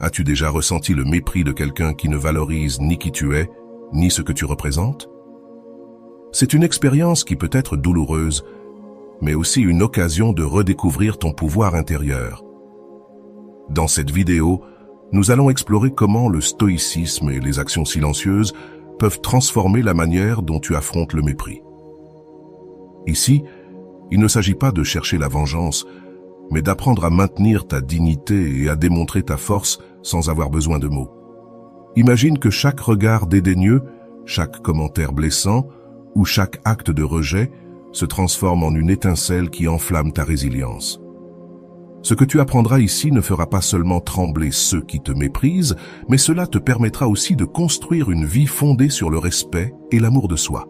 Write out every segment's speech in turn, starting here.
As-tu déjà ressenti le mépris de quelqu'un qui ne valorise ni qui tu es, ni ce que tu représentes? C'est une expérience qui peut être douloureuse, mais aussi une occasion de redécouvrir ton pouvoir intérieur. Dans cette vidéo, nous allons explorer comment le stoïcisme et les actions silencieuses peuvent transformer la manière dont tu affrontes le mépris. Ici, il ne s'agit pas de chercher la vengeance, mais d'apprendre à maintenir ta dignité et à démontrer ta force sans avoir besoin de mots. Imagine que chaque regard dédaigneux, chaque commentaire blessant ou chaque acte de rejet se transforme en une étincelle qui enflamme ta résilience. Ce que tu apprendras ici ne fera pas seulement trembler ceux qui te méprisent, mais cela te permettra aussi de construire une vie fondée sur le respect et l'amour de soi.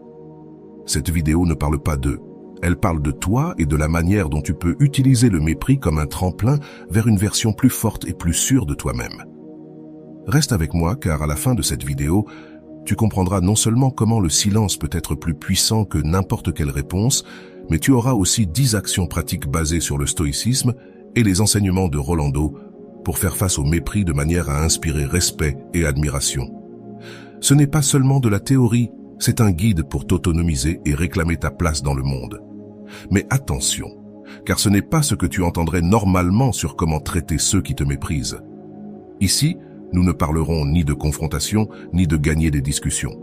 Cette vidéo ne parle pas d'eux. Elle parle de toi et de la manière dont tu peux utiliser le mépris comme un tremplin vers une version plus forte et plus sûre de toi-même. Reste avec moi car à la fin de cette vidéo, tu comprendras non seulement comment le silence peut être plus puissant que n'importe quelle réponse, mais tu auras aussi 10 actions pratiques basées sur le stoïcisme et les enseignements de Rolando pour faire face au mépris de manière à inspirer respect et admiration. Ce n'est pas seulement de la théorie, c'est un guide pour t'autonomiser et réclamer ta place dans le monde. Mais attention, car ce n'est pas ce que tu entendrais normalement sur comment traiter ceux qui te méprisent. Ici, nous ne parlerons ni de confrontation, ni de gagner des discussions.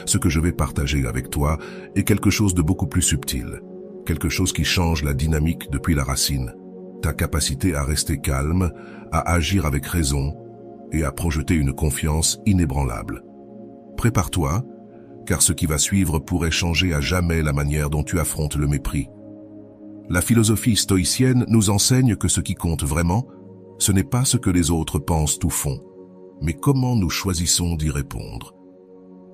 Ce que je vais partager avec toi est quelque chose de beaucoup plus subtil, quelque chose qui change la dynamique depuis la racine, ta capacité à rester calme, à agir avec raison et à projeter une confiance inébranlable. Prépare-toi, car ce qui va suivre pourrait changer à jamais la manière dont tu affrontes le mépris. La philosophie stoïcienne nous enseigne que ce qui compte vraiment, ce n'est pas ce que les autres pensent ou font, mais comment nous choisissons d'y répondre.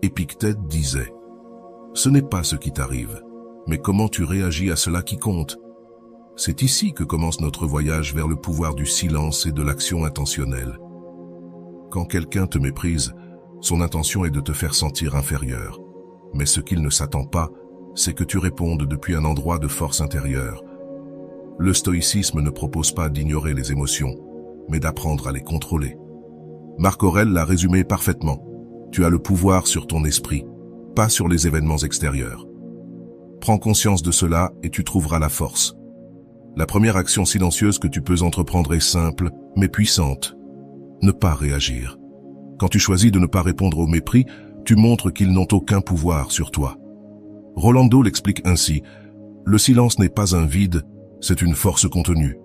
Épictète disait « Ce n'est pas ce qui t'arrive, mais comment tu réagis à cela qui compte. » C'est ici que commence notre voyage vers le pouvoir du silence et de l'action intentionnelle. Quand quelqu'un te méprise, son intention est de te faire sentir inférieur. Mais ce qu'il ne s'attend pas, c'est que tu répondes depuis un endroit de force intérieure. Le stoïcisme ne propose pas d'ignorer les émotions, mais d'apprendre à les contrôler. Marc Aurèle l'a résumé parfaitement. Tu as le pouvoir sur ton esprit, pas sur les événements extérieurs. Prends conscience de cela et tu trouveras la force. La première action silencieuse que tu peux entreprendre est simple, mais puissante. Ne pas réagir. Quand tu choisis de ne pas répondre au mépris, tu montres qu'ils n'ont aucun pouvoir sur toi. Rolando l'explique ainsi, « Le silence n'est pas un vide, c'est une force contenue.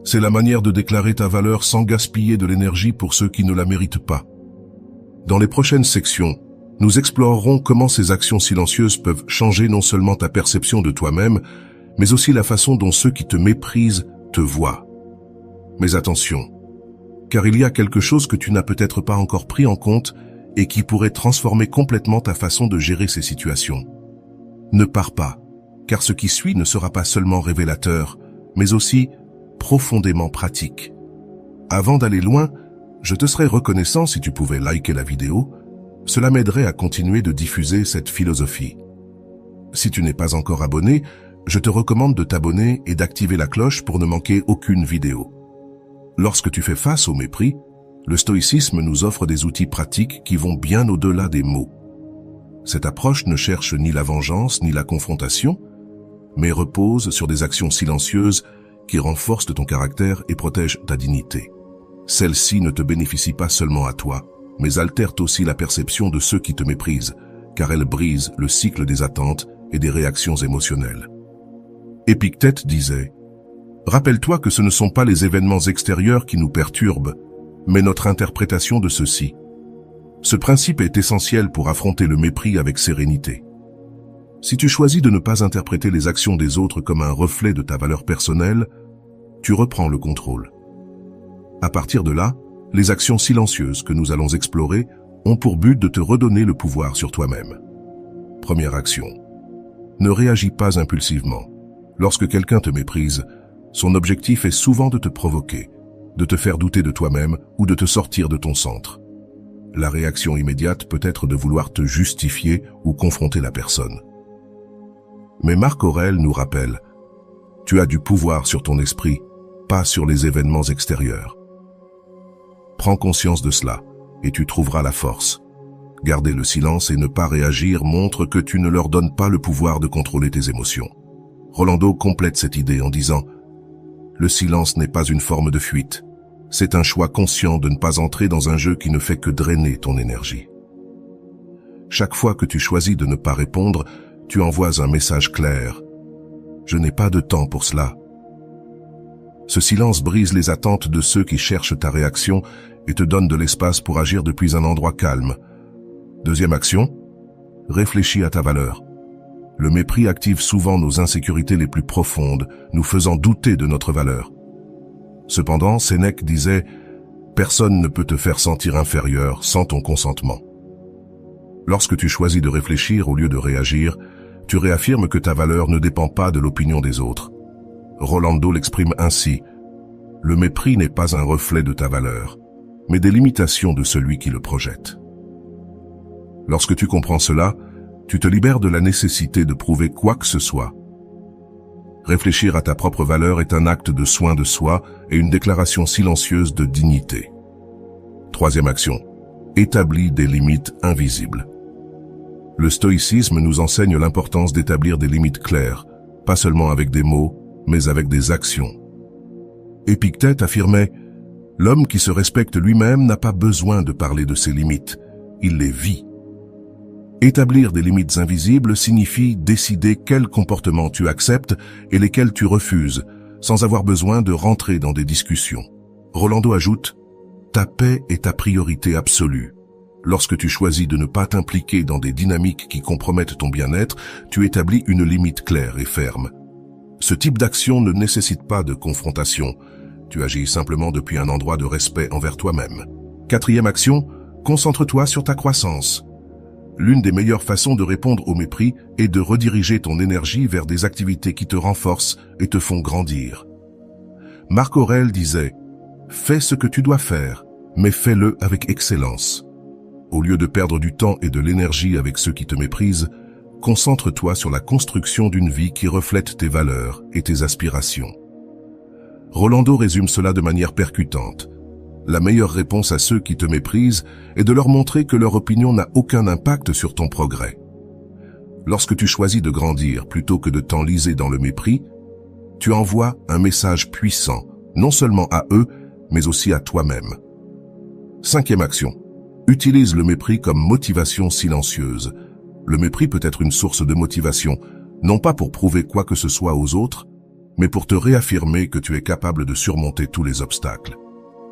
C'est la manière de déclarer ta valeur sans gaspiller de l'énergie pour ceux qui ne la méritent pas. » Dans les prochaines sections, nous explorerons comment ces actions silencieuses peuvent changer non seulement ta perception de toi-même, mais aussi la façon dont ceux qui te méprisent te voient. Mais attention, car il y a quelque chose que tu n'as peut-être pas encore pris en compte et qui pourrait transformer complètement ta façon de gérer ces situations. Ne pars pas, car ce qui suit ne sera pas seulement révélateur, mais aussi profondément pratique. Avant d'aller loin, je te serais reconnaissant si tu pouvais liker la vidéo, cela m'aiderait à continuer de diffuser cette philosophie. Si tu n'es pas encore abonné, je te recommande de t'abonner et d'activer la cloche pour ne manquer aucune vidéo. Lorsque tu fais face au mépris, le stoïcisme nous offre des outils pratiques qui vont bien au-delà des mots. Cette approche ne cherche ni la vengeance ni la confrontation, mais repose sur des actions silencieuses qui renforcent ton caractère et protègent ta dignité. Celles-ci ne te bénéficient pas seulement à toi, mais altèrent aussi la perception de ceux qui te méprisent, car elles brisent le cycle des attentes et des réactions émotionnelles. Épictète disait « Rappelle-toi que ce ne sont pas les événements extérieurs qui nous perturbent, mais notre interprétation de ceux-ci. Ce principe est essentiel pour affronter le mépris avec sérénité. Si tu choisis de ne pas interpréter les actions des autres comme un reflet de ta valeur personnelle, tu reprends le contrôle. À partir de là, les actions silencieuses que nous allons explorer ont pour but de te redonner le pouvoir sur toi-même. Première action. Ne réagis pas impulsivement. Lorsque quelqu'un te méprise, son objectif est souvent de te provoquer, de te faire douter de toi-même ou de te sortir de ton centre. La réaction immédiate peut être de vouloir te justifier ou confronter la personne. Mais Marc Aurèle nous rappelle, tu as du pouvoir sur ton esprit, pas sur les événements extérieurs. Prends conscience de cela, et tu trouveras la force. Garder le silence et ne pas réagir montre que tu ne leur donnes pas le pouvoir de contrôler tes émotions. Rolando complète cette idée en disant « Le silence n'est pas une forme de fuite. C'est un choix conscient de ne pas entrer dans un jeu qui ne fait que drainer ton énergie. » Chaque fois que tu choisis de ne pas répondre, tu envoies un message clair. « Je n'ai pas de temps pour cela. » Ce silence brise les attentes de ceux qui cherchent ta réaction et te donne de l'espace pour agir depuis un endroit calme. Deuxième action, réfléchis à ta valeur. Le mépris active souvent nos insécurités les plus profondes, nous faisant douter de notre valeur. Cependant, Sénèque disait « Personne ne peut te faire sentir inférieur sans ton consentement. » Lorsque tu choisis de réfléchir au lieu de réagir, tu réaffirmes que ta valeur ne dépend pas de l'opinion des autres. Rolando l'exprime ainsi « Le mépris n'est pas un reflet de ta valeur, mais des limitations de celui qui le projette. » Lorsque tu comprends cela, tu te libères de la nécessité de prouver quoi que ce soit. Réfléchir à ta propre valeur est un acte de soin de soi et une déclaration silencieuse de dignité. Troisième action, établis des limites invisibles. Le stoïcisme nous enseigne l'importance d'établir des limites claires, pas seulement avec des mots, mais avec des actions. Épictète affirmait « L'homme qui se respecte lui-même n'a pas besoin de parler de ses limites, il les vit. » Établir des limites invisibles signifie décider quels comportements tu acceptes et lesquels tu refuses, sans avoir besoin de rentrer dans des discussions. Rolando ajoute « Ta paix est ta priorité absolue. Lorsque tu choisis de ne pas t'impliquer dans des dynamiques qui compromettent ton bien-être, tu établis une limite claire et ferme. Ce type d'action ne nécessite pas de confrontation. Tu agis simplement depuis un endroit de respect envers toi-même. Quatrième action, concentre-toi sur ta croissance. L'une des meilleures façons de répondre au mépris est de rediriger ton énergie vers des activités qui te renforcent et te font grandir. Marc Aurèle disait « Fais ce que tu dois faire, mais fais-le avec excellence. » Au lieu de perdre du temps et de l'énergie avec ceux qui te méprisent, concentre-toi sur la construction d'une vie qui reflète tes valeurs et tes aspirations. Rolando résume cela de manière percutante. La meilleure réponse à ceux qui te méprisent est de leur montrer que leur opinion n'a aucun impact sur ton progrès. Lorsque tu choisis de grandir plutôt que de t'enliser dans le mépris, tu envoies un message puissant, non seulement à eux, mais aussi à toi-même. Cinquième action. Utilise le mépris comme motivation silencieuse. Le mépris peut être une source de motivation, non pas pour prouver quoi que ce soit aux autres, mais pour te réaffirmer que tu es capable de surmonter tous les obstacles.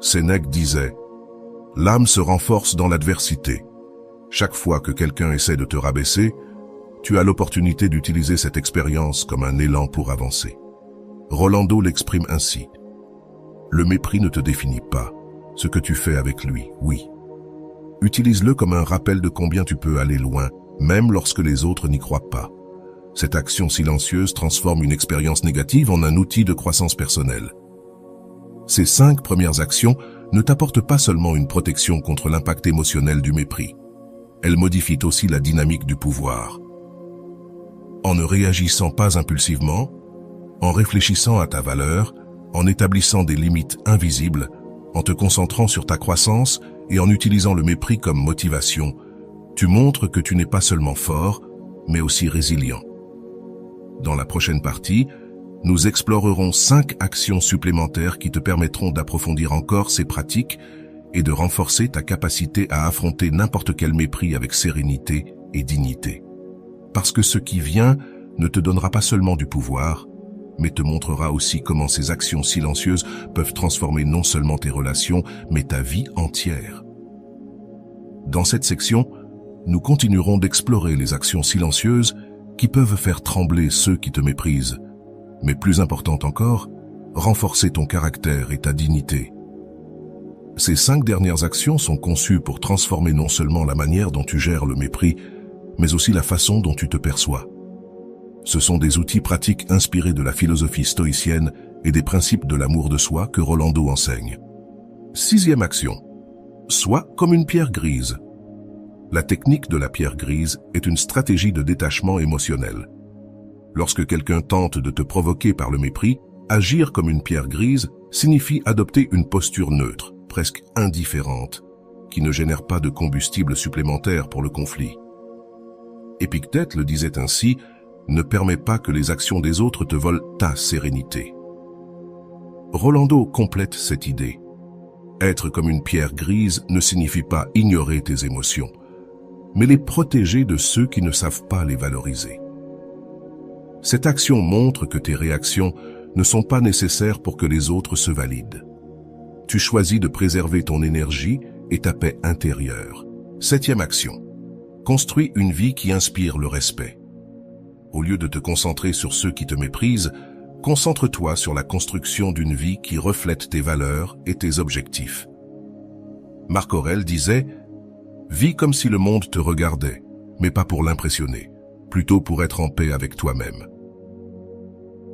Sénèque disait « L'âme se renforce dans l'adversité. Chaque fois que quelqu'un essaie de te rabaisser, tu as l'opportunité d'utiliser cette expérience comme un élan pour avancer. » Rolando l'exprime ainsi « Le mépris ne te définit pas. Ce que tu fais avec lui, oui. Utilise-le comme un rappel de combien tu peux aller loin, même lorsque les autres n'y croient pas. Cette action silencieuse transforme une expérience négative en un outil de croissance personnelle. Ces 5 premières actions ne t'apportent pas seulement une protection contre l'impact émotionnel du mépris. Elles modifient aussi la dynamique du pouvoir. En ne réagissant pas impulsivement, en réfléchissant à ta valeur, en établissant des limites invisibles, en te concentrant sur ta croissance et en utilisant le mépris comme motivation, tu montres que tu n'es pas seulement fort, mais aussi résilient. Dans la prochaine partie, nous explorerons 5 actions supplémentaires qui te permettront d'approfondir encore ces pratiques et de renforcer ta capacité à affronter n'importe quel mépris avec sérénité et dignité. Parce que ce qui vient ne te donnera pas seulement du pouvoir, mais te montrera aussi comment ces actions silencieuses peuvent transformer non seulement tes relations, mais ta vie entière. Dans cette section, nous continuerons d'explorer les actions silencieuses qui peuvent faire trembler ceux qui te méprisent, mais plus important encore, renforcer ton caractère et ta dignité. Ces 5 dernières actions sont conçues pour transformer non seulement la manière dont tu gères le mépris, mais aussi la façon dont tu te perçois. Ce sont des outils pratiques inspirés de la philosophie stoïcienne et des principes de l'amour de soi que Rolando enseigne. 6e action. Sois comme une pierre grise. La technique de la pierre grise est une stratégie de détachement émotionnel. Lorsque quelqu'un tente de te provoquer par le mépris, agir comme une pierre grise signifie adopter une posture neutre, presque indifférente, qui ne génère pas de combustible supplémentaire pour le conflit. Épictète le disait ainsi, « Ne permets pas que les actions des autres te volent ta sérénité ». Rolando complète cette idée. Être comme une pierre grise ne signifie pas ignorer tes émotions, mais les protéger de ceux qui ne savent pas les valoriser. Cette action montre que tes réactions ne sont pas nécessaires pour que les autres se valident. Tu choisis de préserver ton énergie et ta paix intérieure. 7e action. Construis une vie qui inspire le respect. Au lieu de te concentrer sur ceux qui te méprisent, concentre-toi sur la construction d'une vie qui reflète tes valeurs et tes objectifs. Marc Aurèle disait « Vis comme si le monde te regardait, mais pas pour l'impressionner, plutôt pour être en paix avec toi-même. »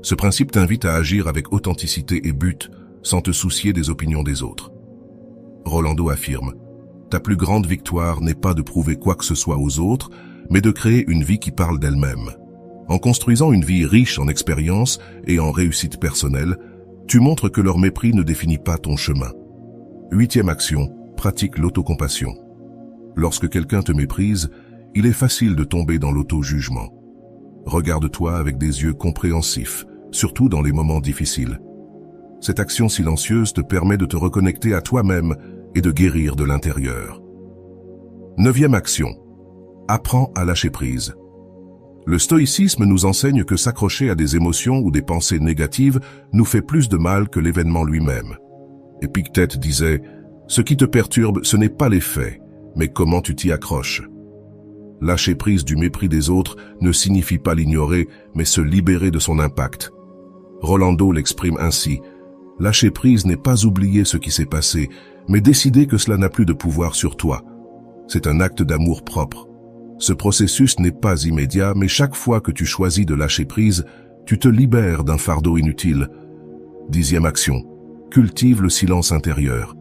Ce principe t'invite à agir avec authenticité et but, sans te soucier des opinions des autres. Rolando affirme « Ta plus grande victoire n'est pas de prouver quoi que ce soit aux autres, mais de créer une vie qui parle d'elle-même. En construisant une vie riche en expériences et en réussite personnelle, tu montres que leur mépris ne définit pas ton chemin. » 8e action, pratique l'autocompassion. Lorsque quelqu'un te méprise, il est facile de tomber dans l'auto-jugement. Regarde-toi avec des yeux compréhensifs, surtout dans les moments difficiles. Cette action silencieuse te permet de te reconnecter à toi-même et de guérir de l'intérieur. 9e action, apprends à lâcher prise. Le stoïcisme nous enseigne que s'accrocher à des émotions ou des pensées négatives nous fait plus de mal que l'événement lui-même. Épictète disait « Ce qui te perturbe, ce n'est pas les faits, mais comment tu t'y accroches. » Lâcher prise du mépris des autres ne signifie pas l'ignorer, mais se libérer de son impact. Rolando l'exprime ainsi « Lâcher prise n'est pas oublier ce qui s'est passé, mais décider que cela n'a plus de pouvoir sur toi. C'est un acte d'amour propre. Ce processus n'est pas immédiat, mais chaque fois que tu choisis de lâcher prise, tu te libères d'un fardeau inutile. » 10e action, cultive le silence intérieur.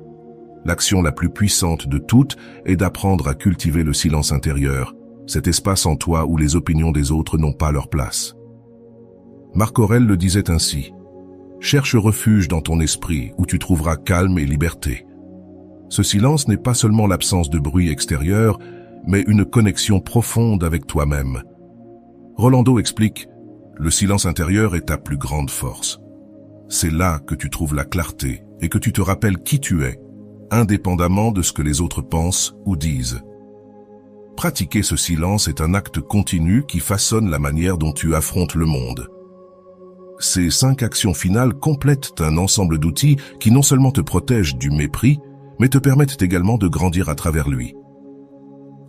L'action la plus puissante de toutes est d'apprendre à cultiver le silence intérieur, cet espace en toi où les opinions des autres n'ont pas leur place. Marc Aurèle le disait ainsi, « Cherche refuge dans ton esprit où tu trouveras calme et liberté. » Ce silence n'est pas seulement l'absence de bruit extérieur, mais une connexion profonde avec toi-même. Rolando explique, « Le silence intérieur est ta plus grande force. C'est là que tu trouves la clarté et que tu te rappelles qui tu es, indépendamment de ce que les autres pensent ou disent. » Pratiquer ce silence est un acte continu qui façonne la manière dont tu affrontes le monde. Ces 5 actions finales complètent un ensemble d'outils qui non seulement te protègent du mépris, mais te permettent également de grandir à travers lui.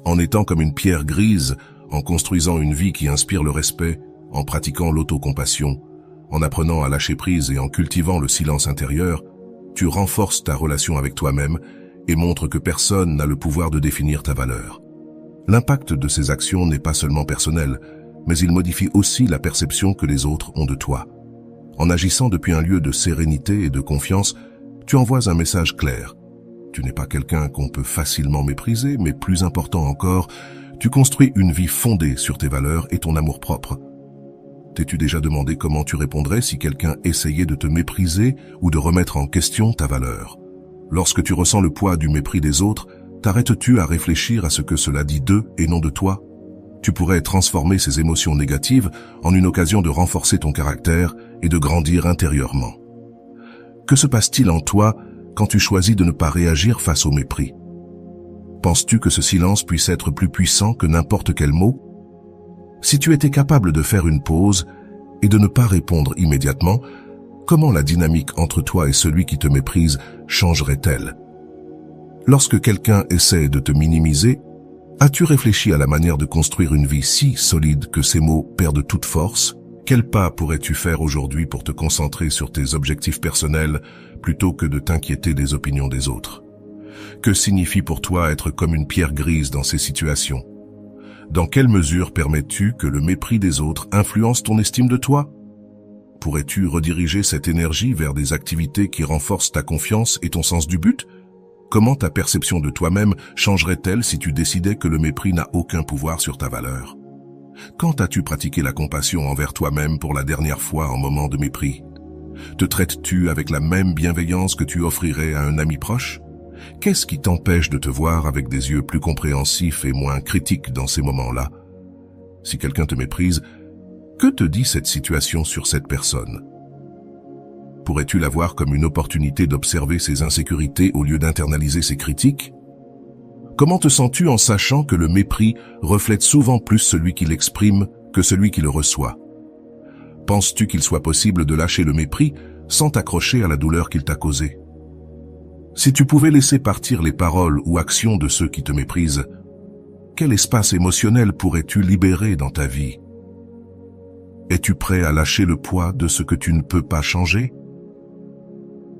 En étant comme une pierre grise, en construisant une vie qui inspire le respect, en pratiquant l'autocompassion, en apprenant à lâcher prise et en cultivant le silence intérieur, tu renforces ta relation avec toi-même et montres que personne n'a le pouvoir de définir ta valeur. L'impact de ces actions n'est pas seulement personnel, mais il modifie aussi la perception que les autres ont de toi. En agissant depuis un lieu de sérénité et de confiance, tu envoies un message clair. Tu n'es pas quelqu'un qu'on peut facilement mépriser, mais plus important encore, tu construis une vie fondée sur tes valeurs et ton amour-propre. T'es-tu déjà demandé comment tu répondrais si quelqu'un essayait de te mépriser ou de remettre en question ta valeur? Lorsque tu ressens le poids du mépris des autres, t'arrêtes-tu à réfléchir à ce que cela dit d'eux et non de toi? Tu pourrais transformer ces émotions négatives en une occasion de renforcer ton caractère et de grandir intérieurement. Que se passe-t-il en toi quand tu choisis de ne pas réagir face au mépris? Penses-tu que ce silence puisse être plus puissant que n'importe quel mot? Si tu étais capable de faire une pause et de ne pas répondre immédiatement, comment la dynamique entre toi et celui qui te méprise changerait-elle? Lorsque quelqu'un essaie de te minimiser, as-tu réfléchi à la manière de construire une vie si solide que ces mots perdent toute force? Quel pas pourrais-tu faire aujourd'hui pour te concentrer sur tes objectifs personnels plutôt que de t'inquiéter des opinions des autres? Que signifie pour toi être comme une pierre grise dans ces situations? Dans quelle mesure permets-tu que le mépris des autres influence ton estime de toi? Pourrais-tu rediriger cette énergie vers des activités qui renforcent ta confiance et ton sens du but? Comment ta perception de toi-même changerait-elle si tu décidais que le mépris n'a aucun pouvoir sur ta valeur? Quand as-tu pratiqué la compassion envers toi-même pour la dernière fois en moment de mépris? Te traites-tu avec la même bienveillance que tu offrirais à un ami proche? Qu'est-ce qui t'empêche de te voir avec des yeux plus compréhensifs et moins critiques dans ces moments-là? Si quelqu'un te méprise, que te dit cette situation sur cette personne? Pourrais-tu la voir comme une opportunité d'observer ses insécurités au lieu d'internaliser ses critiques? Comment te sens-tu en sachant que le mépris reflète souvent plus celui qui l'exprime que celui qui le reçoit? Penses-tu qu'il soit possible de lâcher le mépris sans t'accrocher à la douleur qu'il t'a causée? Si tu pouvais laisser partir les paroles ou actions de ceux qui te méprisent, quel espace émotionnel pourrais-tu libérer dans ta vie? Es-tu prêt à lâcher le poids de ce que tu ne peux pas changer?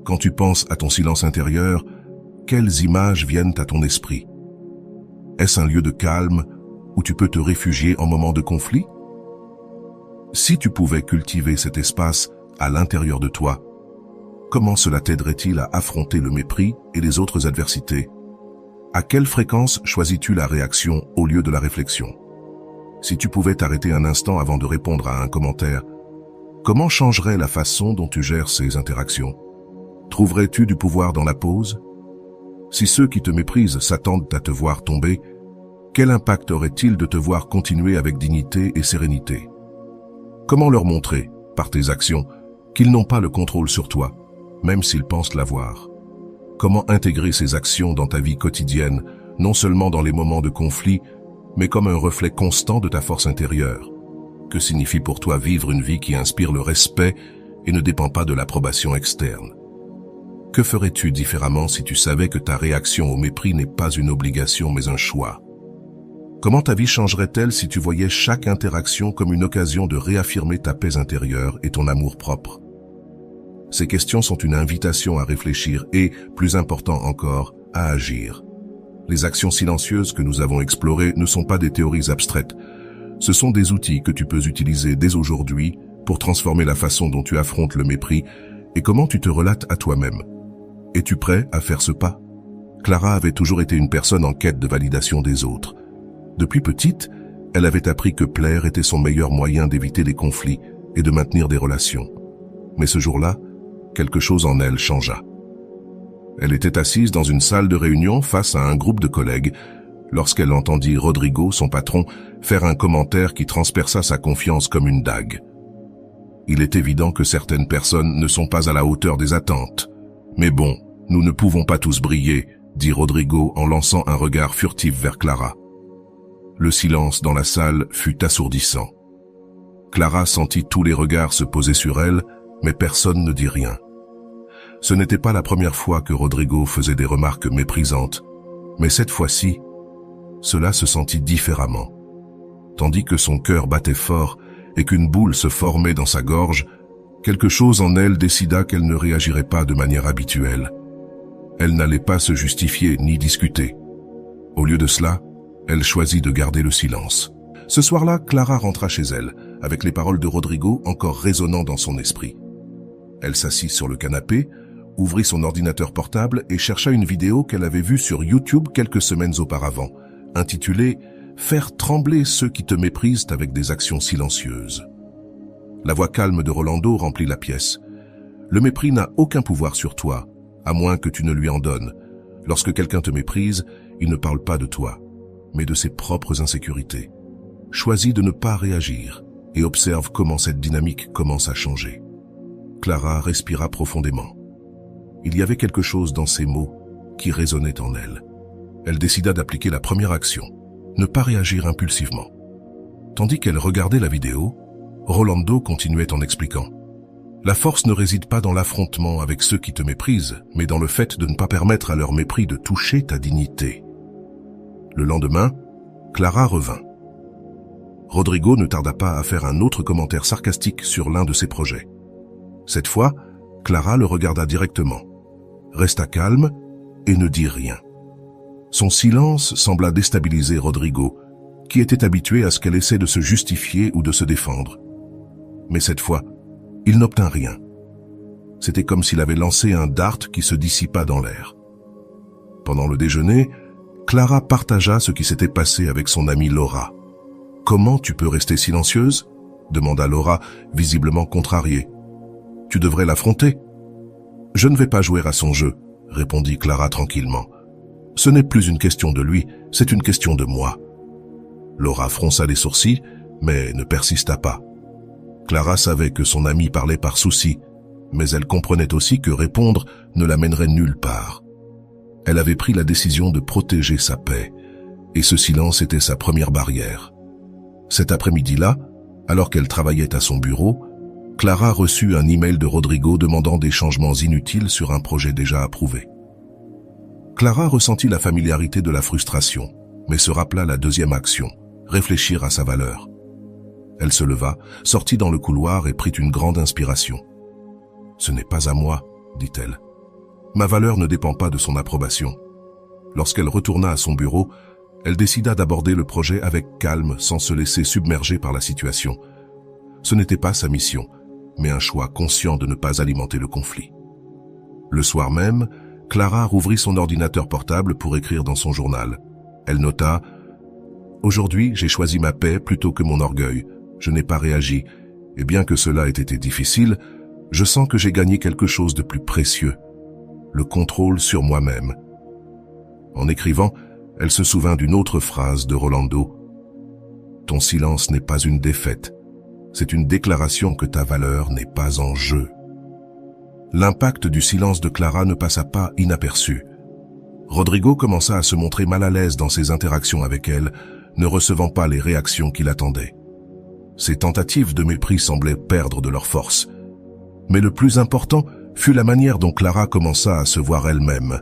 Quand tu penses à ton silence intérieur, quelles images viennent à ton esprit? Est-ce un lieu de calme où tu peux te réfugier en moment de conflit? Si tu pouvais cultiver cet espace à l'intérieur de toi, comment cela t'aiderait-il à affronter le mépris et les autres adversités? À quelle fréquence choisis-tu la réaction au lieu de la réflexion? Si tu pouvais t'arrêter un instant avant de répondre à un commentaire, comment changerait la façon dont tu gères ces interactions? Trouverais-tu du pouvoir dans la pause? Si ceux qui te méprisent s'attendent à te voir tomber, quel impact aurait-il de te voir continuer avec dignité et sérénité? Comment leur montrer, par tes actions, qu'ils n'ont pas le contrôle sur toi, même s'ils pensent l'avoir? Comment intégrer ces actions dans ta vie quotidienne, non seulement dans les moments de conflit, mais comme un reflet constant de ta force intérieure? Que signifie pour toi vivre une vie qui inspire le respect et ne dépend pas de l'approbation externe? Que ferais-tu différemment si tu savais que ta réaction au mépris n'est pas une obligation mais un choix? Comment ta vie changerait-elle si tu voyais chaque interaction comme une occasion de réaffirmer ta paix intérieure et ton amour propre? Ces questions sont une invitation à réfléchir et, plus important encore, à agir. Les actions silencieuses que nous avons explorées ne sont pas des théories abstraites. Ce sont des outils que tu peux utiliser dès aujourd'hui pour transformer la façon dont tu affrontes le mépris et comment tu te relates à toi-même. Es-tu prêt à faire ce pas? Clara avait toujours été une personne en quête de validation des autres. Depuis petite, elle avait appris que plaire était son meilleur moyen d'éviter les conflits et de maintenir des relations. Mais ce jour-là, quelque chose en elle changea. Elle était assise dans une salle de réunion face à un groupe de collègues lorsqu'elle entendit Rodrigo, son patron, faire un commentaire qui transperça sa confiance comme une dague. Il est évident que certaines personnes ne sont pas à la hauteur des attentes. Mais bon, nous ne pouvons pas tous briller, dit Rodrigo en lançant un regard furtif vers Clara. Le silence dans la salle fut assourdissant. Clara sentit tous les regards se poser sur elle, mais personne ne dit rien. Ce n'était pas la première fois que Rodrigo faisait des remarques méprisantes, mais cette fois-ci, cela se sentit différemment. Tandis que son cœur battait fort et qu'une boule se formait dans sa gorge, quelque chose en elle décida qu'elle ne réagirait pas de manière habituelle. Elle n'allait pas se justifier ni discuter. Au lieu de cela, elle choisit de garder le silence. Ce soir-là, Clara rentra chez elle, avec les paroles de Rodrigo encore résonnant dans son esprit. Elle s'assit sur le canapé, ouvrit son ordinateur portable et chercha une vidéo qu'elle avait vue sur YouTube quelques semaines auparavant, intitulée « Faire trembler ceux qui te méprisent avec des actions silencieuses ». La voix calme de Rolando remplit la pièce. Le mépris n'a aucun pouvoir sur toi, à moins que tu ne lui en donnes. Lorsque quelqu'un te méprise, il ne parle pas de toi, mais de ses propres insécurités. Choisis de ne pas réagir et observe comment cette dynamique commence à changer. Clara respira profondément. Il y avait quelque chose dans ces mots qui résonnait en elle. Elle décida d'appliquer la première action, ne pas réagir impulsivement. Tandis qu'elle regardait la vidéo, Rolando continuait en expliquant. La force ne réside pas dans l'affrontement avec ceux qui te méprisent, mais dans le fait de ne pas permettre à leur mépris de toucher ta dignité. Le lendemain, Clara revint. Rodrigo ne tarda pas à faire un autre commentaire sarcastique sur l'un de ses projets. Cette fois, Clara le regarda directement, resta calme et ne dit rien. Son silence sembla déstabiliser Rodrigo, qui était habitué à ce qu'elle essaie de se justifier ou de se défendre. Mais cette fois, il n'obtint rien. C'était comme s'il avait lancé un dart qui se dissipa dans l'air. Pendant le déjeuner, Clara partagea ce qui s'était passé avec son amie Laura. « Comment tu peux rester silencieuse ?» demanda Laura, visiblement contrariée. « Tu devrais l'affronter. »« Je ne vais pas jouer à son jeu, » répondit Clara tranquillement. « Ce n'est plus une question de lui, c'est une question de moi. » Laura fronça les sourcils, mais ne persista pas. Clara savait que son amie parlait par souci, mais elle comprenait aussi que répondre ne la mènerait nulle part. Elle avait pris la décision de protéger sa paix, et ce silence était sa première barrière. Cet après-midi-là, alors qu'elle travaillait à son bureau, Clara reçut un email de Rodrigo demandant des changements inutiles sur un projet déjà approuvé. Clara ressentit la familiarité de la frustration, mais se rappela la deuxième action, réfléchir à sa valeur. Elle se leva, sortit dans le couloir et prit une grande inspiration. « Ce n'est pas à moi, dit-elle. Ma valeur ne dépend pas de son approbation. » Lorsqu'elle retourna à son bureau, elle décida d'aborder le projet avec calme sans se laisser submerger par la situation. Ce n'était pas sa mission, mais un choix conscient de ne pas alimenter le conflit. Le soir même, Clara rouvrit son ordinateur portable pour écrire dans son journal. Elle nota « Aujourd'hui, j'ai choisi ma paix plutôt que mon orgueil. Je n'ai pas réagi, et bien que cela ait été difficile, je sens que j'ai gagné quelque chose de plus précieux, le contrôle sur moi-même. » En écrivant, elle se souvint d'une autre phrase de Rolando. « Ton silence n'est pas une défaite, c'est une déclaration que ta valeur n'est pas en jeu. » L'impact du silence de Clara ne passa pas inaperçu. Rodrigo commença à se montrer mal à l'aise dans ses interactions avec elle, ne recevant pas les réactions qu'il attendait. Ses tentatives de mépris semblaient perdre de leur force. Mais le plus important fut la manière dont Clara commença à se voir elle-même.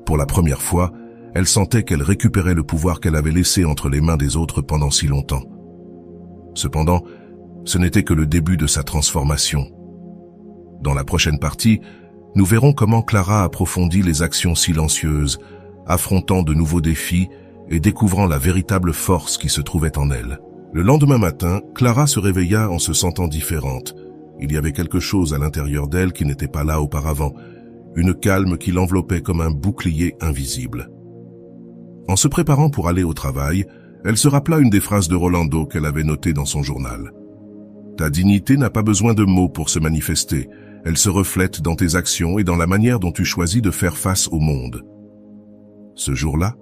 Pour la première fois, elle sentait qu'elle récupérait le pouvoir qu'elle avait laissé entre les mains des autres pendant si longtemps. Cependant, ce n'était que le début de sa transformation. Dans la prochaine partie, nous verrons comment Clara approfondit les actions silencieuses, affrontant de nouveaux défis et découvrant la véritable force qui se trouvait en elle. Le lendemain matin, Clara se réveilla en se sentant différente. Il y avait quelque chose à l'intérieur d'elle qui n'était pas là auparavant, une calme qui l'enveloppait comme un bouclier invisible. En se préparant pour aller au travail, elle se rappela une des phrases de Rolando qu'elle avait notées dans son journal. « Ta dignité n'a pas besoin de mots pour se manifester. Elle se reflète dans tes actions et dans la manière dont tu choisis de faire face au monde. » Ce jour-là,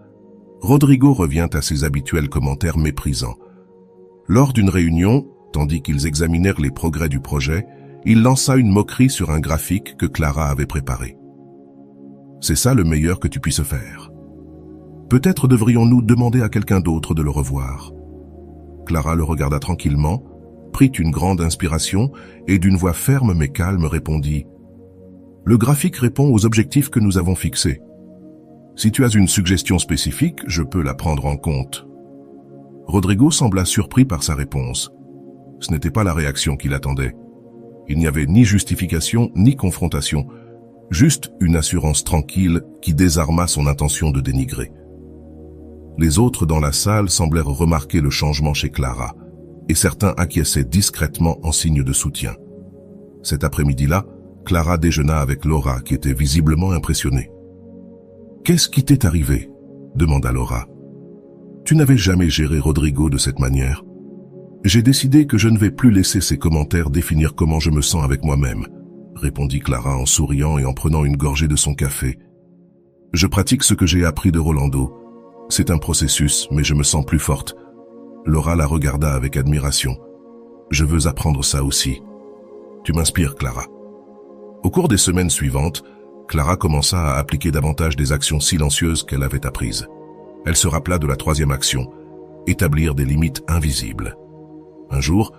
Rodrigo revient à ses habituels commentaires méprisants. Lors d'une réunion, tandis qu'ils examinèrent les progrès du projet, il lança une moquerie sur un graphique que Clara avait préparé. « C'est ça le meilleur que tu puisses faire. Peut-être devrions-nous demander à quelqu'un d'autre de le revoir. » Clara le regarda tranquillement, prit une grande inspiration et d'une voix ferme mais calme répondit « Le graphique répond aux objectifs que nous avons fixés. Si tu as une suggestion spécifique, je peux la prendre en compte. » Rodrigo sembla surpris par sa réponse. Ce n'était pas la réaction qu'il attendait. Il n'y avait ni justification ni confrontation, juste une assurance tranquille qui désarma son intention de dénigrer. Les autres dans la salle semblèrent remarquer le changement chez Clara, et certains acquiesçaient discrètement en signe de soutien. Cet après-midi-là, Clara déjeuna avec Laura, qui était visiblement impressionnée. « Qu'est-ce qui t'est arrivé ?» demanda Laura. « Tu n'avais jamais géré Rodrigo de cette manière. J'ai décidé que je ne vais plus laisser ses commentaires définir comment je me sens avec moi-même, » répondit Clara en souriant et en prenant une gorgée de son café. « Je pratique ce que j'ai appris de Rolando. C'est un processus, mais je me sens plus forte. » Laura la regarda avec admiration. « Je veux apprendre ça aussi. Tu m'inspires, Clara. » Au cours des semaines suivantes, Clara commença à appliquer davantage des actions silencieuses qu'elle avait apprises. Elle se rappela de la troisième action, établir des limites invisibles. Un jour,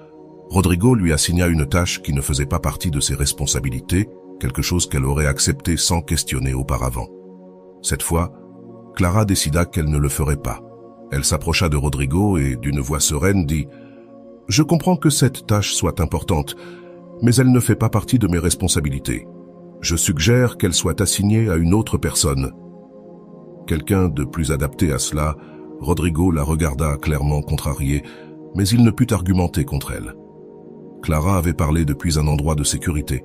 Rodrigo lui assigna une tâche qui ne faisait pas partie de ses responsabilités, quelque chose qu'elle aurait accepté sans questionner auparavant. Cette fois, Clara décida qu'elle ne le ferait pas. Elle s'approcha de Rodrigo et, d'une voix sereine, dit « Je comprends que cette tâche soit importante, mais elle ne fait pas partie de mes responsabilités. Je suggère qu'elle soit assignée à une autre personne. » Quelqu'un de plus adapté à cela, Rodrigo la regarda clairement contrarié, mais il ne put argumenter contre elle. Clara avait parlé depuis un endroit de sécurité,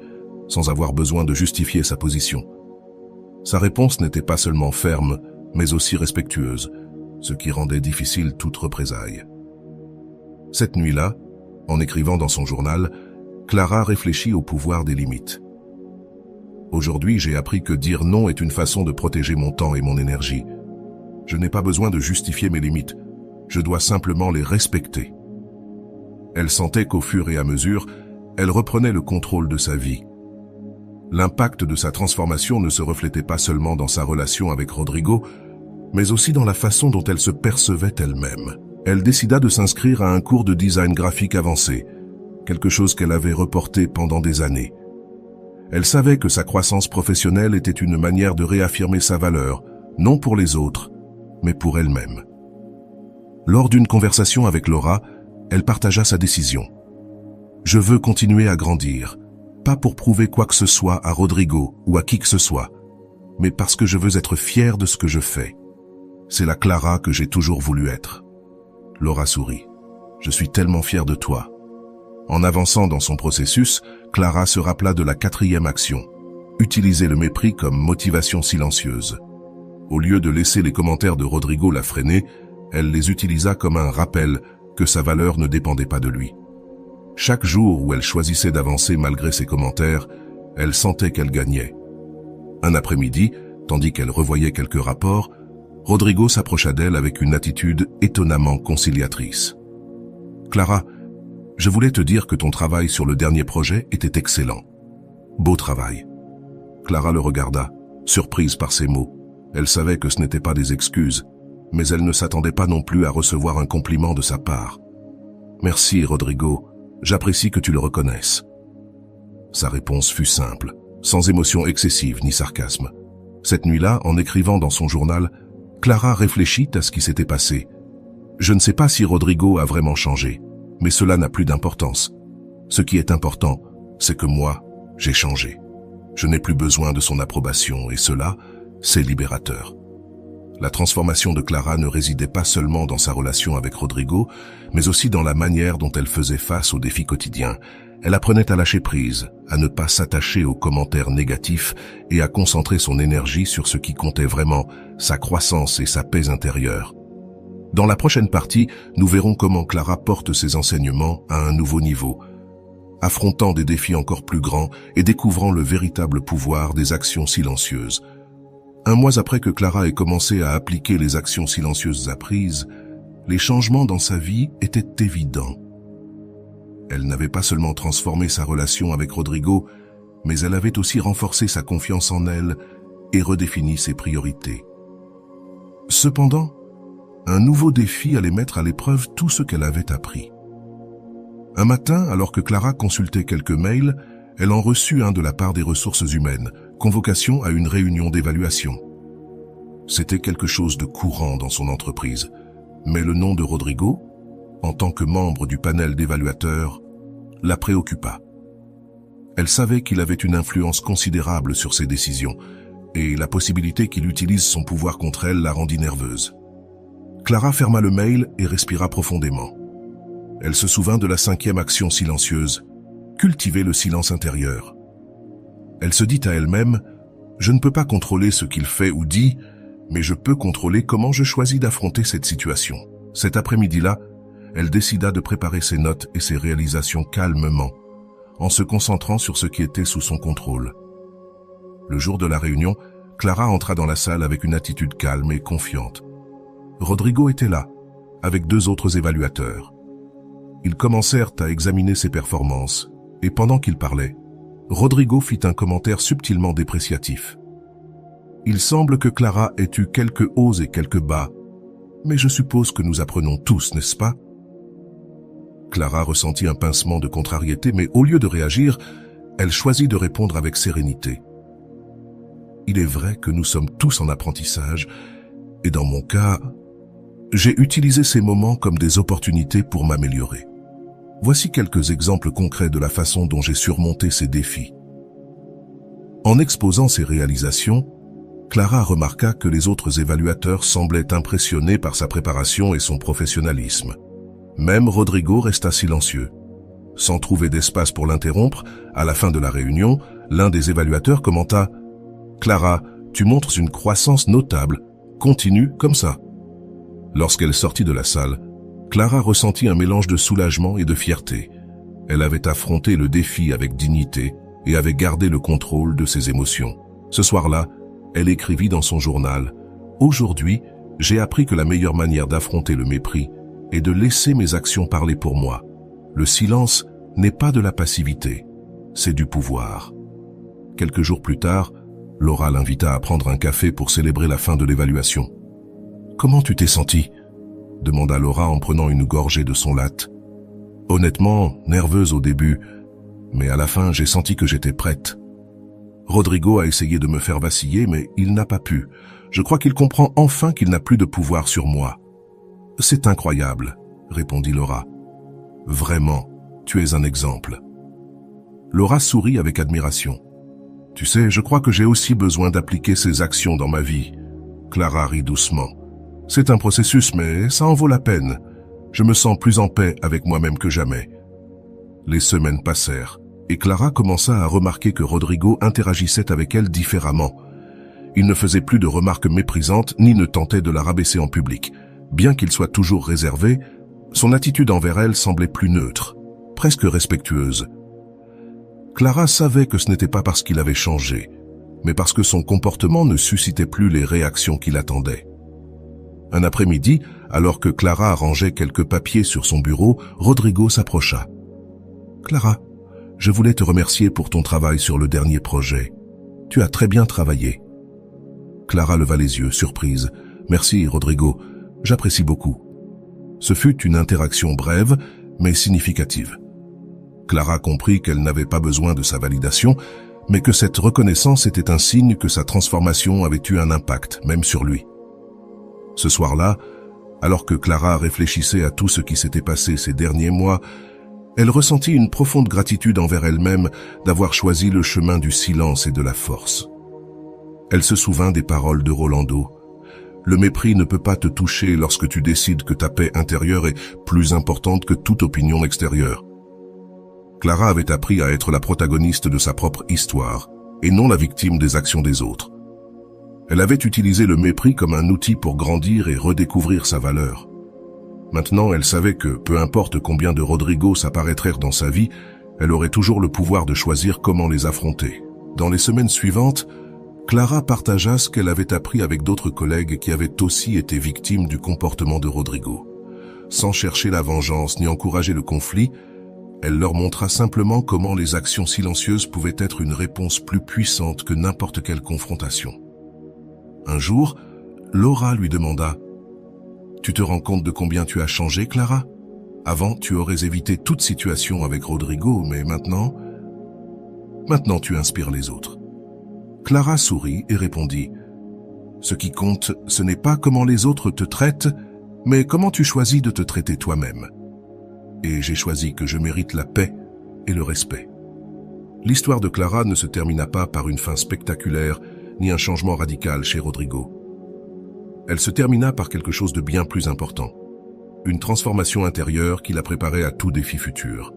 sans avoir besoin de justifier sa position. Sa réponse n'était pas seulement ferme, mais aussi respectueuse, ce qui rendait difficile toute représaille. Cette nuit-là, en écrivant dans son journal, Clara réfléchit au pouvoir des limites. Aujourd'hui, j'ai appris que dire non est une façon de protéger mon temps et mon énergie. Je n'ai pas besoin de justifier mes limites. Je dois simplement les respecter. Elle sentait qu'au fur et à mesure, elle reprenait le contrôle de sa vie. L'impact de sa transformation ne se reflétait pas seulement dans sa relation avec Rodrigo, mais aussi dans la façon dont elle se percevait elle-même. Elle décida de s'inscrire à un cours de design graphique avancé, quelque chose qu'elle avait reporté pendant des années. Elle savait que sa croissance professionnelle était une manière de réaffirmer sa valeur, non pour les autres, mais pour elle-même. Lors d'une conversation avec Laura, elle partagea sa décision. « Je veux continuer à grandir, pas pour prouver quoi que ce soit à Rodrigo ou à qui que ce soit, mais parce que je veux être fière de ce que je fais. C'est la Clara que j'ai toujours voulu être. » Laura sourit. « Je suis tellement fière de toi. » En avançant dans son processus, Clara se rappela de la 4e action, utiliser le mépris comme motivation silencieuse. Au lieu de laisser les commentaires de Rodrigo la freiner, elle les utilisa comme un rappel que sa valeur ne dépendait pas de lui. Chaque jour où elle choisissait d'avancer malgré ses commentaires, elle sentait qu'elle gagnait. Un après-midi, tandis qu'elle revoyait quelques rapports, Rodrigo s'approcha d'elle avec une attitude étonnamment conciliatrice. « Clara, je voulais te dire que ton travail sur le dernier projet était excellent. Beau travail. » Clara le regarda, surprise par ces mots. Elle savait que ce n'étaient pas des excuses, mais elle ne s'attendait pas non plus à recevoir un compliment de sa part. « Merci, Rodrigo. J'apprécie que tu le reconnaisses. » Sa réponse fut simple, sans émotion excessive ni sarcasme. Cette nuit-là, en écrivant dans son journal, Clara réfléchit à ce qui s'était passé. « Je ne sais pas si Rodrigo a vraiment changé, mais cela n'a plus d'importance. Ce qui est important, c'est que moi, j'ai changé. Je n'ai plus besoin de son approbation et cela, c'est libérateur. » La transformation de Clara ne résidait pas seulement dans sa relation avec Rodrigo, mais aussi dans la manière dont elle faisait face aux défis quotidiens. Elle apprenait à lâcher prise, à ne pas s'attacher aux commentaires négatifs et à concentrer son énergie sur ce qui comptait vraiment, sa croissance et sa paix intérieure. Dans la prochaine partie, nous verrons comment Clara porte ses enseignements à un nouveau niveau, affrontant des défis encore plus grands et découvrant le véritable pouvoir des actions silencieuses. 1 mois après que Clara ait commencé à appliquer les actions silencieuses apprises, les changements dans sa vie étaient évidents. Elle n'avait pas seulement transformé sa relation avec Rodrigo, mais elle avait aussi renforcé sa confiance en elle et redéfini ses priorités. Cependant, un nouveau défi allait mettre à l'épreuve tout ce qu'elle avait appris. Un matin, alors que Clara consultait quelques mails, elle en reçut un de la part des ressources humaines, convocation à une réunion d'évaluation. C'était quelque chose de courant dans son entreprise, mais le nom de Rodrigo, en tant que membre du panel d'évaluateurs, la préoccupa. Elle savait qu'il avait une influence considérable sur ses décisions, et la possibilité qu'il utilise son pouvoir contre elle la rendit nerveuse. Clara ferma le mail et respira profondément. Elle se souvint de la 5e action silencieuse, cultiver le silence intérieur. Elle se dit à elle-même, « Je ne peux pas contrôler ce qu'il fait ou dit, mais je peux contrôler comment je choisis d'affronter cette situation. » Cet après-midi-là, elle décida de préparer ses notes et ses réalisations calmement, en se concentrant sur ce qui était sous son contrôle. Le jour de la réunion, Clara entra dans la salle avec une attitude calme et confiante. Rodrigo était là, avec 2 autres évaluateurs. Ils commencèrent à examiner ses performances, et pendant qu'ils parlaient, Rodrigo fit un commentaire subtilement dépréciatif. « Il semble que Clara ait eu quelques hauts et quelques bas, mais je suppose que nous apprenons tous, n'est-ce pas ?» Clara ressentit un pincement de contrariété, mais au lieu de réagir, elle choisit de répondre avec sérénité. « Il est vrai que nous sommes tous en apprentissage, et dans mon cas, j'ai utilisé ces moments comme des opportunités pour m'améliorer. Voici quelques exemples concrets de la façon dont j'ai surmonté ces défis. » En exposant ses réalisations, Clara remarqua que les autres évaluateurs semblaient impressionnés par sa préparation et son professionnalisme. Même Rodrigo resta silencieux. Sans trouver d'espace pour l'interrompre, à la fin de la réunion, l'un des évaluateurs commenta « Clara, tu montres une croissance notable. Continue comme ça. » Lorsqu'elle sortit de la salle, Clara ressentit un mélange de soulagement et de fierté. Elle avait affronté le défi avec dignité et avait gardé le contrôle de ses émotions. Ce soir-là, elle écrivit dans son journal « Aujourd'hui, j'ai appris que la meilleure manière d'affronter le mépris est de laisser mes actions parler pour moi. Le silence n'est pas de la passivité, c'est du pouvoir. » Quelques jours plus tard, Laura l'invita à prendre un café pour célébrer la fin de l'évaluation. « Comment tu t'es sentie ?» demanda Laura en prenant une gorgée de son latte. « Honnêtement, nerveuse au début, mais à la fin, j'ai senti que j'étais prête. Rodrigo a essayé de me faire vaciller, mais il n'a pas pu. Je crois qu'il comprend enfin qu'il n'a plus de pouvoir sur moi. »« C'est incroyable, » répondit Laura. « Vraiment, tu es un exemple. » Laura sourit avec admiration. « Tu sais, je crois que j'ai aussi besoin d'appliquer ces actions dans ma vie. » Clara rit doucement. « C'est un processus, mais ça en vaut la peine. Je me sens plus en paix avec moi-même que jamais. » Les semaines passèrent, et Clara commença à remarquer que Rodrigo interagissait avec elle différemment. Il ne faisait plus de remarques méprisantes, ni ne tentait de la rabaisser en public. Bien qu'il soit toujours réservé, son attitude envers elle semblait plus neutre, presque respectueuse. Clara savait que ce n'était pas parce qu'il avait changé, mais parce que son comportement ne suscitait plus les réactions qu'il attendait. Un après-midi, alors que Clara rangeait quelques papiers sur son bureau, Rodrigo s'approcha. « Clara, je voulais te remercier pour ton travail sur le dernier projet. Tu as très bien travaillé. » Clara leva les yeux, surprise. « Merci, Rodrigo, j'apprécie beaucoup. » Ce fut une interaction brève, mais significative. Clara comprit qu'elle n'avait pas besoin de sa validation, mais que cette reconnaissance était un signe que sa transformation avait eu un impact, même sur lui. Ce soir-là, alors que Clara réfléchissait à tout ce qui s'était passé ces derniers mois, elle ressentit une profonde gratitude envers elle-même d'avoir choisi le chemin du silence et de la force. Elle se souvint des paroles de Rolando. « Le mépris ne peut pas te toucher lorsque tu décides que ta paix intérieure est plus importante que toute opinion extérieure. » Clara avait appris à être la protagoniste de sa propre histoire, et non la victime des actions des autres. Elle avait utilisé le mépris comme un outil pour grandir et redécouvrir sa valeur. Maintenant, elle savait que, peu importe combien de Rodrigo s'apparaîtraient dans sa vie, elle aurait toujours le pouvoir de choisir comment les affronter. Dans les semaines suivantes, Clara partagea ce qu'elle avait appris avec d'autres collègues qui avaient aussi été victimes du comportement de Rodrigo. Sans chercher la vengeance ni encourager le conflit, elle leur montra simplement comment les actions silencieuses pouvaient être une réponse plus puissante que n'importe quelle confrontation. Un jour, Laura lui demanda « Tu te rends compte de combien tu as changé, Clara ? Avant, tu aurais évité toute situation avec Rodrigo, mais maintenant tu inspires les autres. » Clara sourit et répondit « Ce qui compte, ce n'est pas comment les autres te traitent, mais comment tu choisis de te traiter toi-même. Et j'ai choisi que je mérite la paix et le respect. » L'histoire de Clara ne se termina pas par une fin spectaculaire, ni un changement radical chez Rodrigo. Elle se termina par quelque chose de bien plus important. Une transformation intérieure qui la préparait à tout défi futur.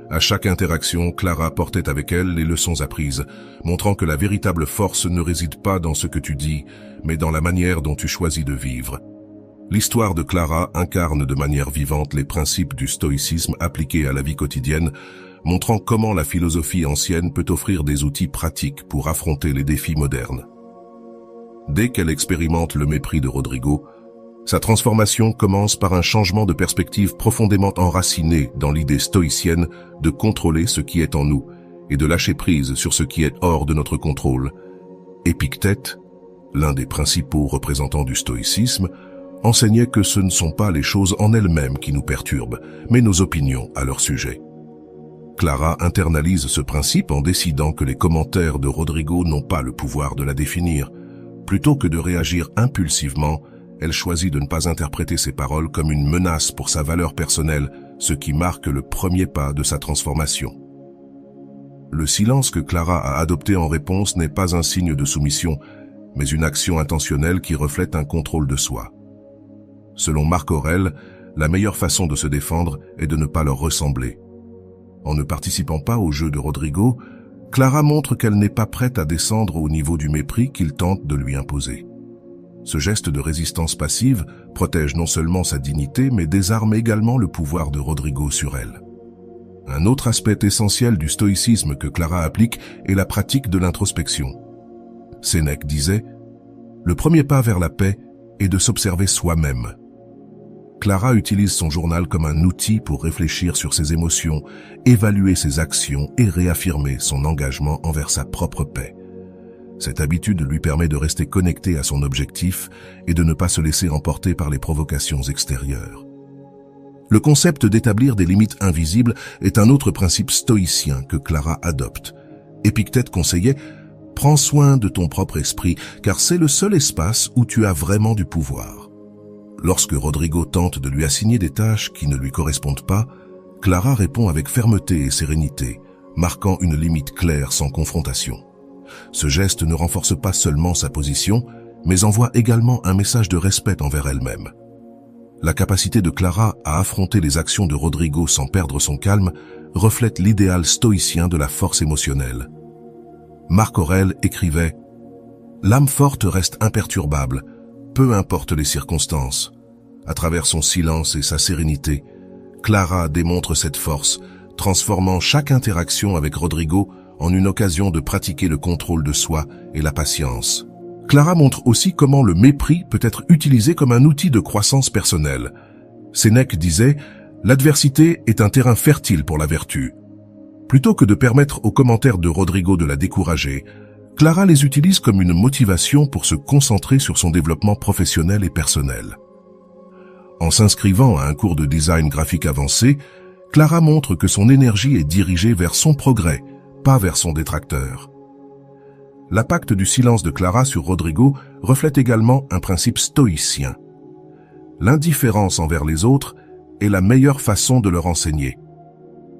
À chaque interaction, Clara portait avec elle les leçons apprises, montrant que la véritable force ne réside pas dans ce que tu dis, mais dans la manière dont tu choisis de vivre. L'histoire de Clara incarne de manière vivante les principes du stoïcisme appliqués à la vie quotidienne, montrant comment la philosophie ancienne peut offrir des outils pratiques pour affronter les défis modernes. Dès qu'elle expérimente le mépris de Rodrigo, sa transformation commence par un changement de perspective profondément enraciné dans l'idée stoïcienne de contrôler ce qui est en nous et de lâcher prise sur ce qui est hors de notre contrôle. Épictète, l'un des principaux représentants du stoïcisme, enseignait que ce ne sont pas les choses en elles-mêmes qui nous perturbent, mais nos opinions à leur sujet. Clara internalise ce principe en décidant que les commentaires de Rodrigo n'ont pas le pouvoir de la définir. Plutôt que de réagir impulsivement, elle choisit de ne pas interpréter ses paroles comme une menace pour sa valeur personnelle, ce qui marque le premier pas de sa transformation. Le silence que Clara a adopté en réponse n'est pas un signe de soumission, mais une action intentionnelle qui reflète un contrôle de soi. Selon Marc Aurèle, la meilleure façon de se défendre est de ne pas leur ressembler. En ne participant pas au jeu de Rodrigo, Clara montre qu'elle n'est pas prête à descendre au niveau du mépris qu'il tente de lui imposer. Ce geste de résistance passive protège non seulement sa dignité, mais désarme également le pouvoir de Rodrigo sur elle. Un autre aspect essentiel du stoïcisme que Clara applique est la pratique de l'introspection. Sénèque disait « Le premier pas vers la paix est de s'observer soi-même ». Clara utilise son journal comme un outil pour réfléchir sur ses émotions, évaluer ses actions et réaffirmer son engagement envers sa propre paix. Cette habitude lui permet de rester connecté à son objectif et de ne pas se laisser emporter par les provocations extérieures. Le concept d'établir des limites invisibles est un autre principe stoïcien que Clara adopte. Épictète conseillait « Prends soin de ton propre esprit, car c'est le seul espace où tu as vraiment du pouvoir ». Lorsque Rodrigo tente de lui assigner des tâches qui ne lui correspondent pas, Clara répond avec fermeté et sérénité, marquant une limite claire sans confrontation. Ce geste ne renforce pas seulement sa position, mais envoie également un message de respect envers elle-même. La capacité de Clara à affronter les actions de Rodrigo sans perdre son calme reflète l'idéal stoïcien de la force émotionnelle. Marc Aurèle écrivait « L'âme forte reste imperturbable, peu importe les circonstances. À travers son silence et sa sérénité, Clara démontre cette force, transformant chaque interaction avec Rodrigo en une occasion de pratiquer le contrôle de soi et la patience. » Clara montre aussi comment le mépris peut être utilisé comme un outil de croissance personnelle. Sénèque disait « L'adversité est un terrain fertile pour la vertu ». Plutôt que de permettre aux commentaires de Rodrigo de la décourager, Clara les utilise comme une motivation pour se concentrer sur son développement professionnel et personnel. En s'inscrivant à un cours de design graphique avancé, Clara montre que son énergie est dirigée vers son progrès, pas vers son détracteur. L'impact du silence de Clara sur Rodrigo reflète également un principe stoïcien. L'indifférence envers les autres est la meilleure façon de leur enseigner.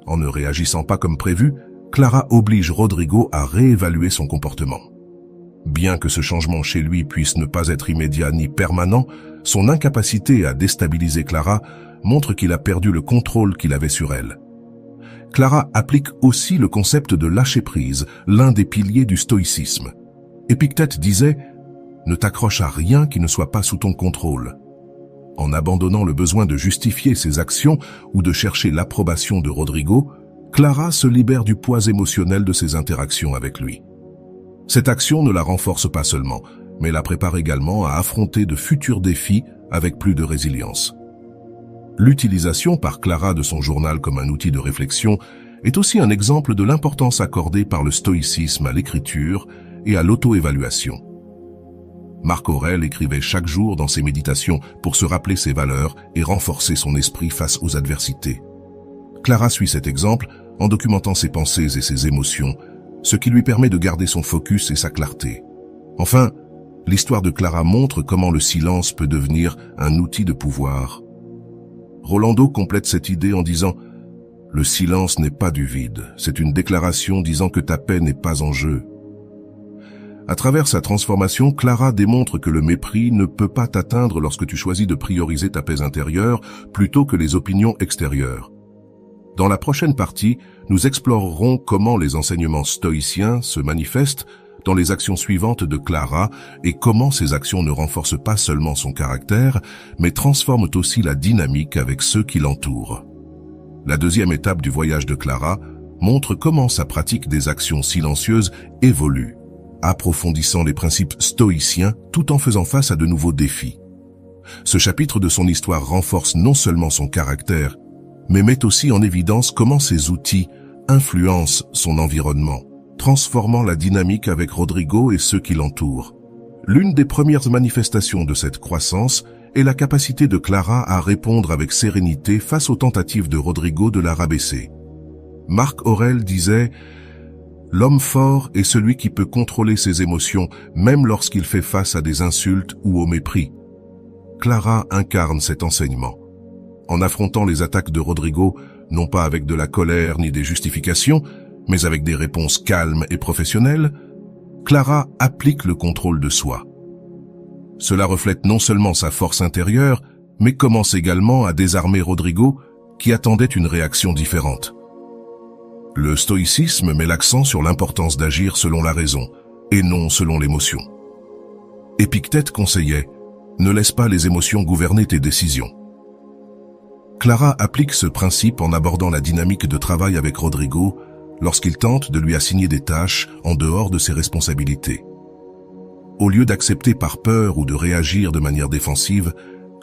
En ne réagissant pas comme prévu, Clara oblige Rodrigo à réévaluer son comportement. Bien que ce changement chez lui puisse ne pas être immédiat ni permanent, son incapacité à déstabiliser Clara montre qu'il a perdu le contrôle qu'il avait sur elle. Clara applique aussi le concept de lâcher-prise, l'un des piliers du stoïcisme. Épictète disait « Ne t'accroche à rien qui ne soit pas sous ton contrôle ». En abandonnant le besoin de justifier ses actions ou de chercher l'approbation de Rodrigo, Clara se libère du poids émotionnel de ses interactions avec lui. Cette action ne la renforce pas seulement, mais la prépare également à affronter de futurs défis avec plus de résilience. L'utilisation par Clara de son journal comme un outil de réflexion est aussi un exemple de l'importance accordée par le stoïcisme à l'écriture et à l'auto-évaluation. Marc Aurèle écrivait chaque jour dans ses méditations pour se rappeler ses valeurs et renforcer son esprit face aux adversités. Clara suit cet exemple en documentant ses pensées et ses émotions, ce qui lui permet de garder son focus et sa clarté. Enfin, l'histoire de Clara montre comment le silence peut devenir un outil de pouvoir. Rolando complète cette idée en disant « Le silence n'est pas du vide, c'est une déclaration disant que ta paix n'est pas en jeu. » À travers sa transformation, Clara démontre que le mépris ne peut pas t'atteindre lorsque tu choisis de prioriser ta paix intérieure plutôt que les opinions extérieures. Dans la prochaine partie, nous explorerons comment les enseignements stoïciens se manifestent dans les actions suivantes de Clara et comment ces actions ne renforcent pas seulement son caractère, mais transforment aussi la dynamique avec ceux qui l'entourent. La deuxième étape du voyage de Clara montre comment sa pratique des actions silencieuses évolue, approfondissant les principes stoïciens tout en faisant face à de nouveaux défis. Ce chapitre de son histoire renforce non seulement son caractère, mais met aussi en évidence comment ses outils influencent son environnement, transformant la dynamique avec Rodrigo et ceux qui l'entourent. L'une des premières manifestations de cette croissance est la capacité de Clara à répondre avec sérénité face aux tentatives de Rodrigo de la rabaisser. Marc Aurèle disait « L'homme fort est celui qui peut contrôler ses émotions, même lorsqu'il fait face à des insultes ou au mépris. » Clara incarne cet enseignement. En affrontant les attaques de Rodrigo, non pas avec de la colère ni des justifications, mais avec des réponses calmes et professionnelles, Clara applique le contrôle de soi. Cela reflète non seulement sa force intérieure, mais commence également à désarmer Rodrigo, qui attendait une réaction différente. Le stoïcisme met l'accent sur l'importance d'agir selon la raison, et non selon l'émotion. Épictète conseillait « Ne laisse pas les émotions gouverner tes décisions ». Clara applique ce principe en abordant la dynamique de travail avec Rodrigo lorsqu'il tente de lui assigner des tâches en dehors de ses responsabilités. Au lieu d'accepter par peur ou de réagir de manière défensive,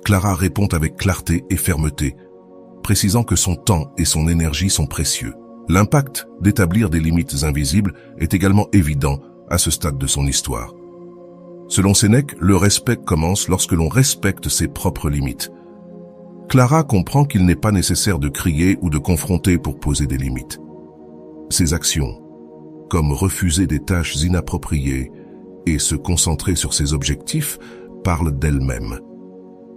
Clara répond avec clarté et fermeté, précisant que son temps et son énergie sont précieux. L'impact d'établir des limites invisibles est également évident à ce stade de son histoire. Selon Sénèque, le respect commence lorsque l'on respecte ses propres limites. Clara comprend qu'il n'est pas nécessaire de crier ou de confronter pour poser des limites. Ses actions, comme refuser des tâches inappropriées et se concentrer sur ses objectifs, parlent d'elle-même.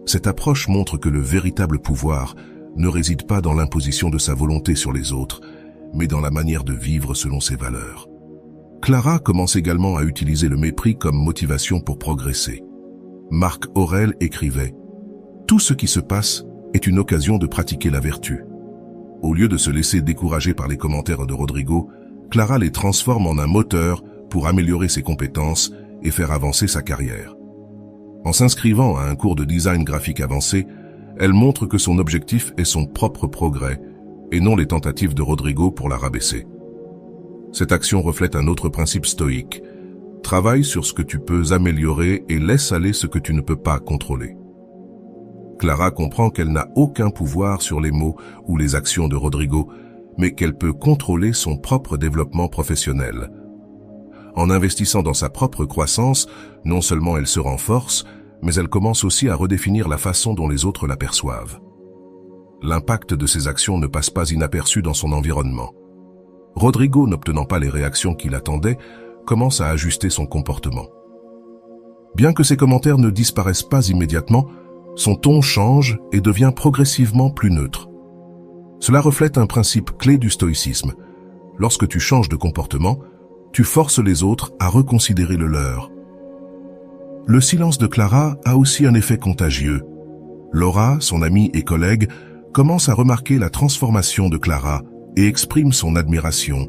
Cette approche montre que le véritable pouvoir ne réside pas dans l'imposition de sa volonté sur les autres, mais dans la manière de vivre selon ses valeurs. Clara commence également à utiliser le mépris comme motivation pour progresser. Marc Aurèle écrivait « Tout ce qui se passe est une occasion de pratiquer la vertu ». Au lieu de se laisser décourager par les commentaires de Rodrigo, Clara les transforme en un moteur pour améliorer ses compétences et faire avancer sa carrière. En s'inscrivant à un cours de design graphique avancé, elle montre que son objectif est son propre progrès et non les tentatives de Rodrigo pour la rabaisser. Cette action reflète un autre principe stoïque. Travaille sur ce que tu peux améliorer et laisse aller ce que tu ne peux pas contrôler. Clara comprend qu'elle n'a aucun pouvoir sur les mots ou les actions de Rodrigo, mais qu'elle peut contrôler son propre développement professionnel. En investissant dans sa propre croissance, non seulement elle se renforce, mais elle commence aussi à redéfinir la façon dont les autres l'aperçoivent. L'impact de ses actions ne passe pas inaperçu dans son environnement. Rodrigo, n'obtenant pas les réactions qu'il attendait, commence à ajuster son comportement. Bien que ses commentaires ne disparaissent pas immédiatement, son ton change et devient progressivement plus neutre. Cela reflète un principe clé du stoïcisme. Lorsque tu changes de comportement, tu forces les autres à reconsidérer le leur. Le silence de Clara a aussi un effet contagieux. Laura, son amie et collègue, commence à remarquer la transformation de Clara et exprime son admiration.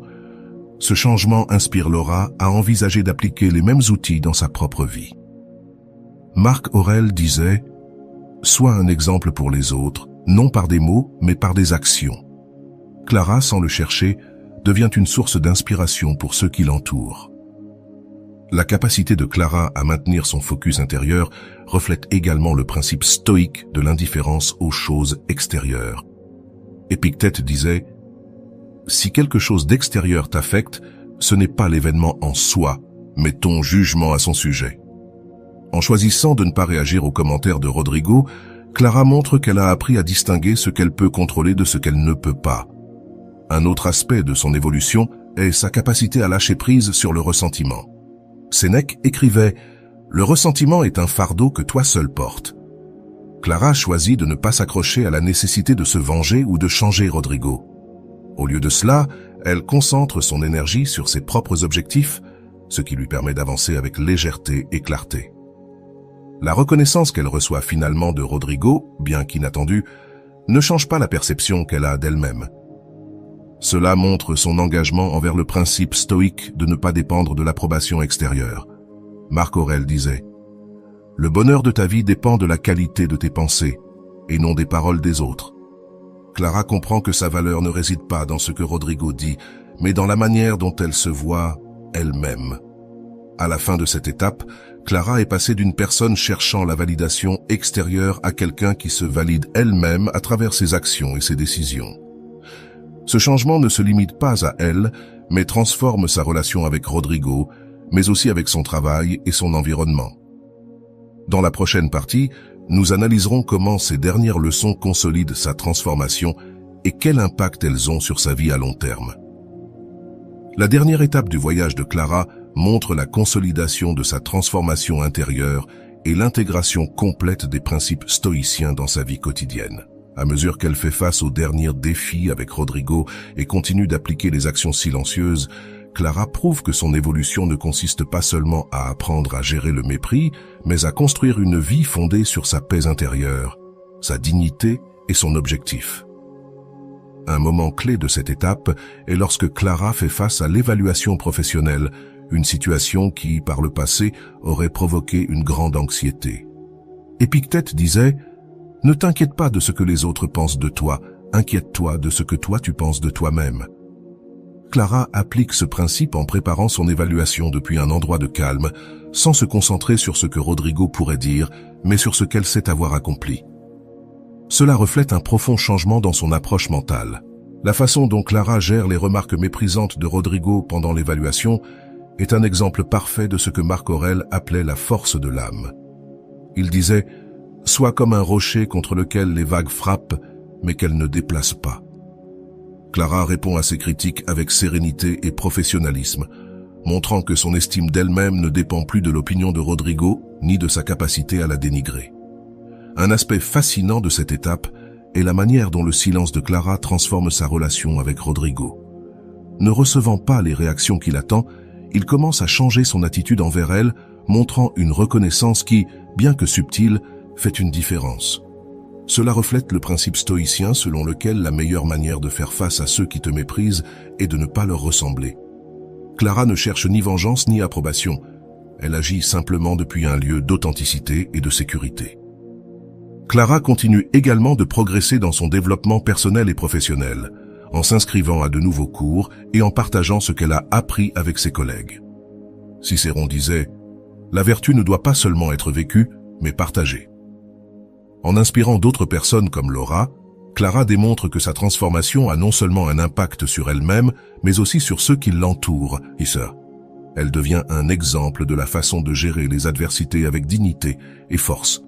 Ce changement inspire Laura à envisager d'appliquer les mêmes outils dans sa propre vie. Marc Aurèle disait « Sois un exemple pour les autres, non par des mots, mais par des actions ». Clara, sans le chercher, devient une source d'inspiration pour ceux qui l'entourent. La capacité de Clara à maintenir son focus intérieur reflète également le principe stoïque de l'indifférence aux choses extérieures. Épictète disait « Si quelque chose d'extérieur t'affecte, ce n'est pas l'événement en soi, mais ton jugement à son sujet. » En choisissant de ne pas réagir aux commentaires de Rodrigo, Clara montre qu'elle a appris à distinguer ce qu'elle peut contrôler de ce qu'elle ne peut pas. Un autre aspect de son évolution est sa capacité à lâcher prise sur le ressentiment. Sénèque écrivait « Le ressentiment est un fardeau que toi seul portes ». Clara choisit de ne pas s'accrocher à la nécessité de se venger ou de changer Rodrigo. Au lieu de cela, elle concentre son énergie sur ses propres objectifs, ce qui lui permet d'avancer avec légèreté et clarté. La reconnaissance qu'elle reçoit finalement de Rodrigo, bien qu'inattendue, ne change pas la perception qu'elle a d'elle-même. Cela montre son engagement envers le principe stoïque de ne pas dépendre de l'approbation extérieure. Marc Aurèle disait « Le bonheur de ta vie dépend de la qualité de tes pensées, et non des paroles des autres. » Clara comprend que sa valeur ne réside pas dans ce que Rodrigo dit, mais dans la manière dont elle se voit elle-même. À la fin de cette étape, Clara est passée d'une personne cherchant la validation extérieure à quelqu'un qui se valide elle-même à travers ses actions et ses décisions. Ce changement ne se limite pas à elle, mais transforme sa relation avec Rodrigo, mais aussi avec son travail et son environnement. Dans la prochaine partie, nous analyserons comment ces dernières leçons consolident sa transformation et quel impact elles ont sur sa vie à long terme. La dernière étape du voyage de Clara montre la consolidation de sa transformation intérieure et l'intégration complète des principes stoïciens dans sa vie quotidienne. À mesure qu'elle fait face aux derniers défis avec Rodrigo et continue d'appliquer les actions silencieuses, Clara prouve que son évolution ne consiste pas seulement à apprendre à gérer le mépris, mais à construire une vie fondée sur sa paix intérieure, sa dignité et son objectif. Un moment clé de cette étape est lorsque Clara fait face à l'évaluation professionnelle, une situation qui, par le passé, aurait provoqué une grande anxiété. Épictète disait « Ne t'inquiète pas de ce que les autres pensent de toi, inquiète-toi de ce que toi tu penses de toi-même. Clara applique ce principe en préparant son évaluation depuis un endroit de calme, sans se concentrer sur ce que Rodrigo pourrait dire, mais sur ce qu'elle sait avoir accompli. Cela reflète un profond changement dans son approche mentale. La façon dont Clara gère les remarques méprisantes de Rodrigo pendant l'évaluation est un exemple parfait de ce que Marc Aurèle appelait la force de l'âme. Il disait « Sois comme un rocher contre lequel les vagues frappent, mais qu'elles ne déplacent pas ». Clara répond à ces critiques avec sérénité et professionnalisme, montrant que son estime d'elle-même ne dépend plus de l'opinion de Rodrigo ni de sa capacité à la dénigrer. Un aspect fascinant de cette étape est la manière dont le silence de Clara transforme sa relation avec Rodrigo. Ne recevant pas les réactions qu'il attend, il commence à changer son attitude envers elle, montrant une reconnaissance qui, bien que subtile, fait une différence. Cela reflète le principe stoïcien selon lequel la meilleure manière de faire face à ceux qui te méprisent est de ne pas leur ressembler. Clara ne cherche ni vengeance ni approbation. Elle agit simplement depuis un lieu d'authenticité et de sécurité. Clara continue également de progresser dans son développement personnel et professionnel, en s'inscrivant à de nouveaux cours et en partageant ce qu'elle a appris avec ses collègues. Cicéron disait « La vertu ne doit pas seulement être vécue, mais partagée ». En inspirant d'autres personnes comme Laura, Clara démontre que sa transformation a non seulement un impact sur elle-même, mais aussi sur ceux qui l'entourent. Elle devient un exemple de la façon de gérer les adversités avec dignité et force.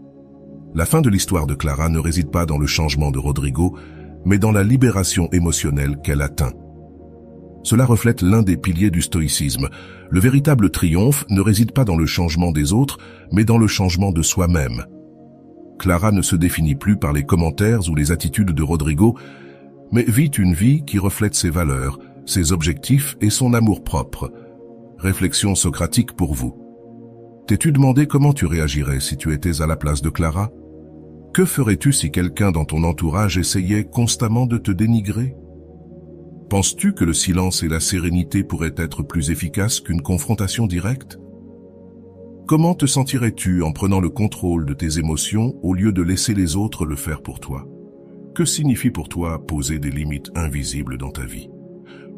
La fin de l'histoire de Clara ne réside pas dans le changement de Rodrigo, mais dans la libération émotionnelle qu'elle atteint. Cela reflète l'un des piliers du stoïcisme. Le véritable triomphe ne réside pas dans le changement des autres, mais dans le changement de soi-même. Clara ne se définit plus par les commentaires ou les attitudes de Rodrigo, mais vit une vie qui reflète ses valeurs, ses objectifs et son amour-propre. Réflexion socratique pour vous. T'es-tu demandé comment tu réagirais si tu étais à la place de Clara? Que ferais-tu si quelqu'un dans ton entourage essayait constamment de te dénigrer? Penses-tu que le silence et la sérénité pourraient être plus efficaces qu'une confrontation directe? Comment te sentirais-tu en prenant le contrôle de tes émotions au lieu de laisser les autres le faire pour toi? Que signifie pour toi poser des limites invisibles dans ta vie?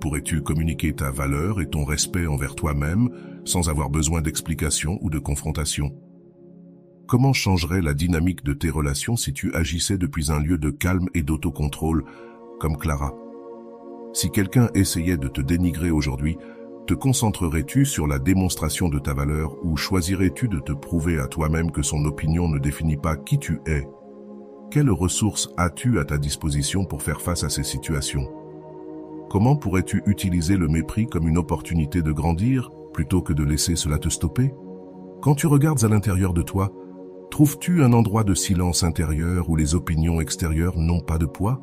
Pourrais-tu communiquer ta valeur et ton respect envers toi-même sans avoir besoin d'explications ou de confrontation? Comment changerait la dynamique de tes relations si tu agissais depuis un lieu de calme et d'autocontrôle, comme Clara? Si quelqu'un essayait de te dénigrer aujourd'hui, te concentrerais-tu sur la démonstration de ta valeur ou choisirais-tu de te prouver à toi-même que son opinion ne définit pas qui tu es? Quelles ressources as-tu à ta disposition pour faire face à ces situations? Comment pourrais-tu utiliser le mépris comme une opportunité de grandir plutôt que de laisser cela te stopper? Quand tu regardes à l'intérieur de toi, trouves-tu un endroit de silence intérieur où les opinions extérieures n'ont pas de poids?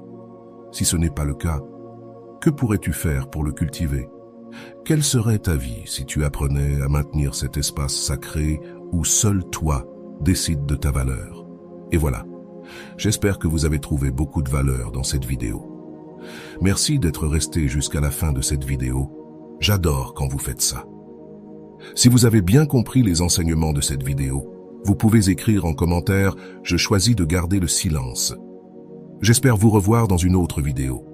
Si ce n'est pas le cas, que pourrais-tu faire pour le cultiver? Quelle serait ta vie si tu apprenais à maintenir cet espace sacré où seul toi décides de ta valeur? Et voilà, j'espère que vous avez trouvé beaucoup de valeur dans cette vidéo. Merci d'être resté jusqu'à la fin de cette vidéo. J'adore quand vous faites ça. Si vous avez bien compris les enseignements de cette vidéo, vous pouvez écrire en commentaire « Je choisis de garder le silence ». J'espère vous revoir dans une autre vidéo.